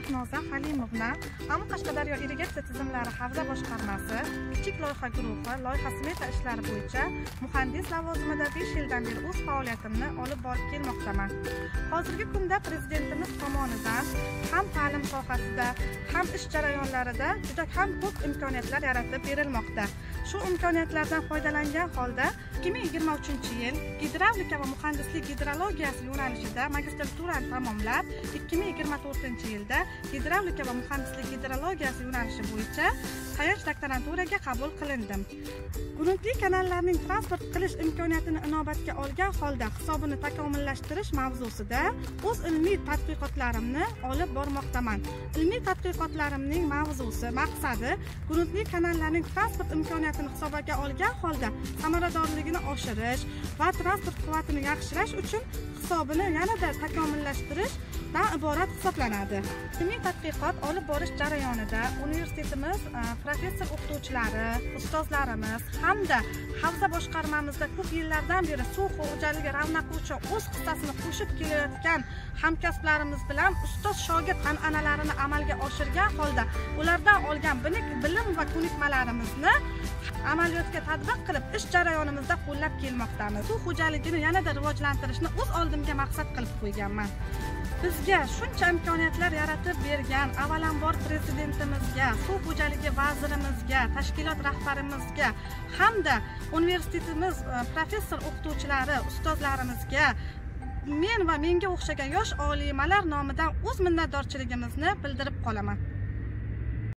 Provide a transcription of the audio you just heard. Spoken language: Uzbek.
Beknoza Halimovna Qashqadaryo irrigatsiya tizimlari havza boshqarmasi kichik loyiha guruhi loyiha smeta ishlari bo'yicha muhandis lavozimida 5 yildan beri o'z faoliyatimni olib borib kelmoqdaman. Hozirgi kunda prezidentimiz tomonidan ham ta'lim sohasida, ham ish jarayonlarida juda ham ko'p imkoniyatlar yaratib berilmoqda. Shu imkoniyatlardan foydalangan holda 2023-yil gidravlika va muhandislik gidrologiyasi yo'nalishida magistraturani tamomlab, 2024-yilda gidravlika va muhandislik gidrologiyasi yo'nalishi bo'yicha tayanch doktoranturaga qabul qilindim. Gruntli kanallarning transport qilish imkoniyatini inobatga olgan holda hisobini takomillashtirish mavzusida o'z ilmiy tadqiqotlarimni olib bormoqdaman. Ilmiy tadqiqotlarimning mavzusi, maqsadi gruntli kanallarning transport imkoniyatini hisobga olgan holda samaradorligini oshirish va transport quvvatini yaxshilash uchun hisobini yanada takomillashtirishdan iborat hisoblanadi. Ilmiy tadqiqot olib borish jarayonida universitetimiz professor o'qituvchilari, ustozlarimiz hamda havza boshqarmamizda ko'p yillardan beri suv xo'jaligi ravnaqi uchun o'z hissasini qo'shib kelayotgan hamkasblarimiz bilan ustoz shogird an'analarini amalga oshirgan holda ulardan olgan bilim va ko'nikmalarimizni amaliyotga tatbiq qilib ish jarayonimizda qo'llab kelmoqdamiz. Suv xo'jaligini yanada rivojlantirishni o'z oldimga maqsad qilib qo'yganman. Bizga shuncha imkoniyatlar yaratib bergan avvalambor prezidentimizga, suv xo'jaligi vazirimizga, tashkilot rahbarimizga hamda universitetimiz professor o'qituvchilari, ustozlarimizga men va menga o'xshagan yosh olimalar nomidan o'z minnatdorchiligimizni bildirib qolaman.